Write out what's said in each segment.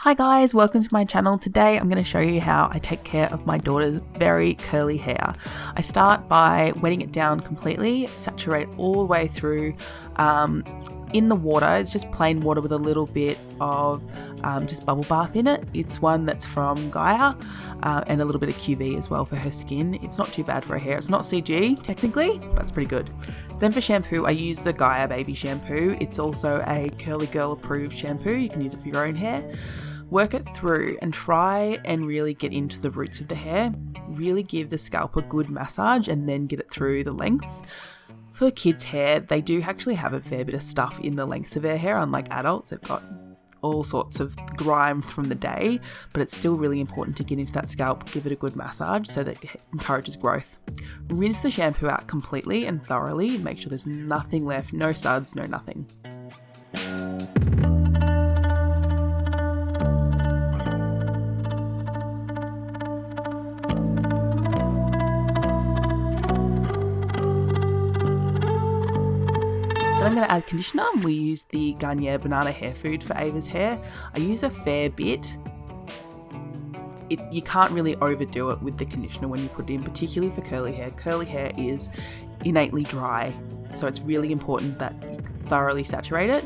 Hi guys, welcome to my channel. Today I'm going to show you how I take care of my daughter's very curly hair. I start by wetting it down completely, saturate all the way through in the water. It's just plain water with a little bit of just bubble bath in it. It's one that's from Gaia and a little bit of QV as well for her skin. It's not too bad for her hair. It's not CG technically, but it's pretty good. Then for shampoo, I use the Gaia baby shampoo. It's also a Curly Girl approved shampoo. You can use it for your own hair. Work it through and try and really get into the roots of the hair. Really give the scalp a good massage and then get it through the lengths. For kids' hair, they do actually have a fair bit of stuff in the lengths of their hair, unlike adults. They've got all sorts of grime from the day, but it's still really important to get into that scalp, give it a good massage so that it encourages growth. Rinse the shampoo out completely and thoroughly. Make sure there's nothing left, no suds, no nothing. Then I'm going to add conditioner. We use the Garnier Banana Hair Food for Ava's hair. I use a fair bit. You can't really overdo it with the conditioner when you put it in, particularly for curly hair. Curly hair is innately dry, so it's really important that you thoroughly saturate it.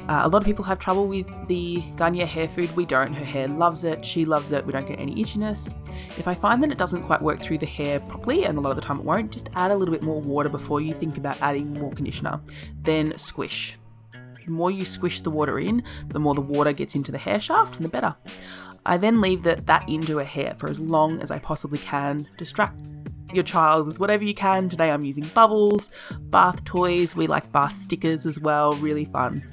A lot of people have trouble with the Garnier Hair Food. We don't. Her hair loves it. She loves it. We don't get any itchiness. If I find that it doesn't quite work through the hair properly, and a lot of the time it won't, just add a little bit more water before you think about adding more conditioner. Then squish. The more you squish the water in, the more the water gets into the hair shaft and the better. I then leave that into her hair for as long as I possibly can. Distract your child with whatever you can. Today I'm using bubbles, bath toys. We like bath stickers as well. Really fun.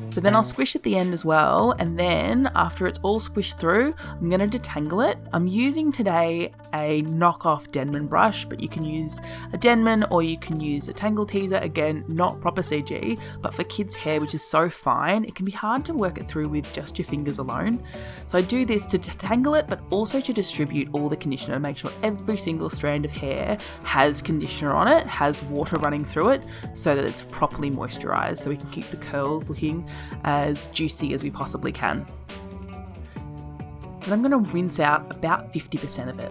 So then I'll squish at the end as well, and then after it's all squished through, I'm going to detangle it. I'm using today a knockoff Denman brush, but you can use a Denman or you can use a Tangle Teaser. Again, not proper CG, but for kids' hair, which is so fine, it can be hard to work it through with just your fingers alone. So I do this to detangle it, but also to distribute all the conditioner and make sure every single strand of hair has conditioner on it, has water running through it, so that it's properly moisturized, so we can keep the curls looking as juicy as we possibly can. Then I'm going to rinse out about 50% of it.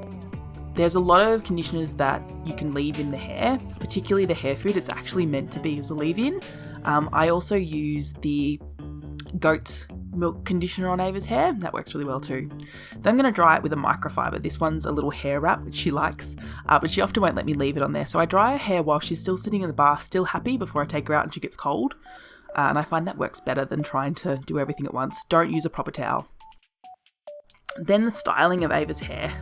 There's a lot of conditioners that you can leave in the hair, particularly the hair food. It's actually meant to be as a leave-in. I also use the goat's milk conditioner on Ava's hair. That works really well too. Then I'm going to dry it with a microfiber. This one's a little hair wrap, which she likes, but she often won't let me leave it on there. So I dry her hair while she's still sitting in the bath, still happy, before I take her out and she gets cold. And I find that works better than trying to do everything at once. Don't use a proper towel. Then the styling of Ava's hair.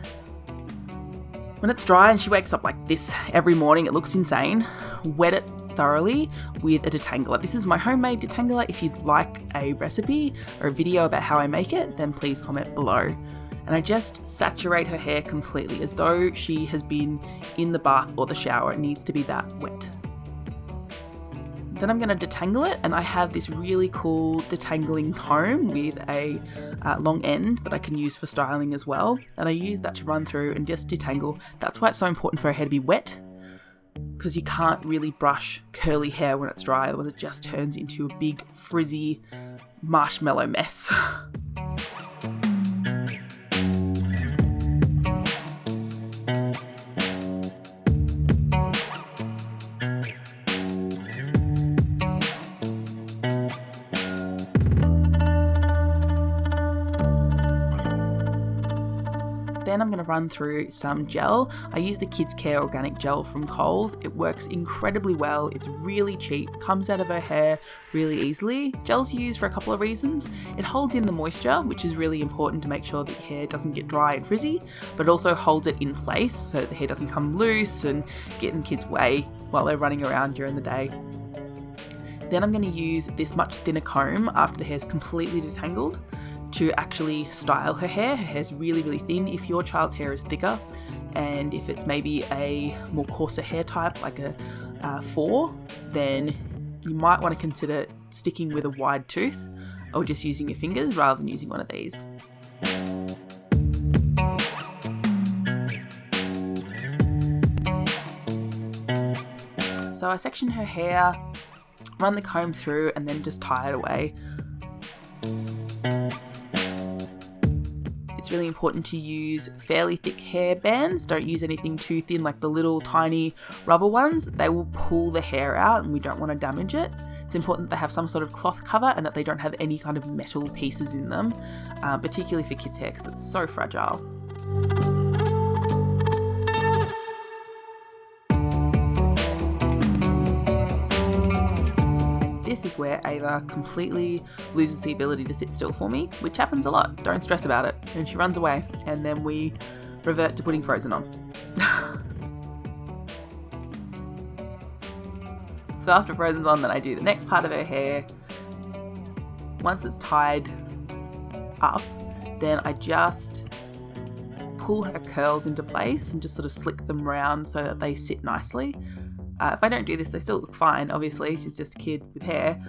When it's dry and she wakes up like this every morning, it looks insane. Wet it thoroughly with a detangler. This is my homemade detangler. If you'd like a recipe or a video about how I make it, then please comment below. And I just saturate her hair completely as though she has been in the bath or the shower. It needs to be that wet. Then I'm going to detangle it, and I have this really cool detangling comb with a long end that I can use for styling as well, and I use that to run through and just detangle. That's why it's so important for her hair to be wet, because you can't really brush curly hair when it's dry, otherwise it just turns into a big frizzy marshmallow mess. Then I'm going to run through some gel. I use the Kids Care Organic Gel from Coles. It works incredibly well. It's really cheap, comes out of her hair really easily. Gel's used for a couple of reasons. It holds in the moisture, which is really important to make sure that your hair doesn't get dry and frizzy, but it also holds it in place so that the hair doesn't come loose and get in the kids' way while they're running around during the day. Then I'm going to use this much thinner comb after the hair's completely detangled to actually style her hair. Her hair's really, really thin. If your child's hair is thicker, and if it's maybe a more coarser hair type, like a 4, then you might want to consider sticking with a wide tooth or just using your fingers rather than using one of these. So I section her hair, run the comb through, and then just tie it away. It's really important to use fairly thick hair bands. Don't use anything too thin like the little tiny rubber ones. They will pull the hair out and we don't want to damage it. It's important that they have some sort of cloth cover and that they don't have any kind of metal pieces in them, particularly for kids' hair because it's so fragile. This is where Ava completely loses the ability to sit still for me, which happens a lot. Don't stress about it. And she runs away, and then we revert to putting Frozen on. So after Frozen's on, then I do the next part of her hair. Once it's tied up, then I just pull her curls into place and just sort of slick them round so that they sit nicely. If I don't do this, they still look fine, obviously. She's just a kid with hair,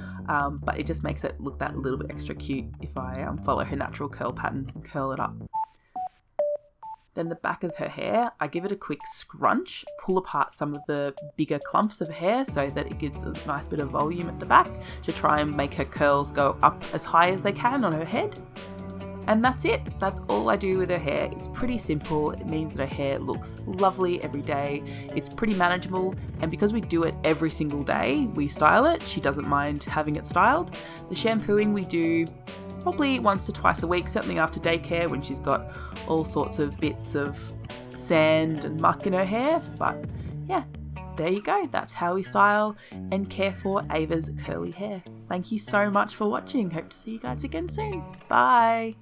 but it just makes it look that little bit extra cute if I follow her natural curl pattern and curl it up. Then the back of her hair, I give it a quick scrunch, pull apart some of the bigger clumps of hair so that it gives a nice bit of volume at the back to try and make her curls go up as high as they can on her head. And that's it. That's all I do with her hair. It's pretty simple. It means that her hair looks lovely every day. It's pretty manageable. And because we do it every single day, we style it. She doesn't mind having it styled. The shampooing we do probably once to twice a week, certainly after daycare when she's got all sorts of bits of sand and muck in her hair. But yeah, there you go. That's how we style and care for Ava's curly hair. Thank you so much for watching. Hope to see you guys again soon. Bye.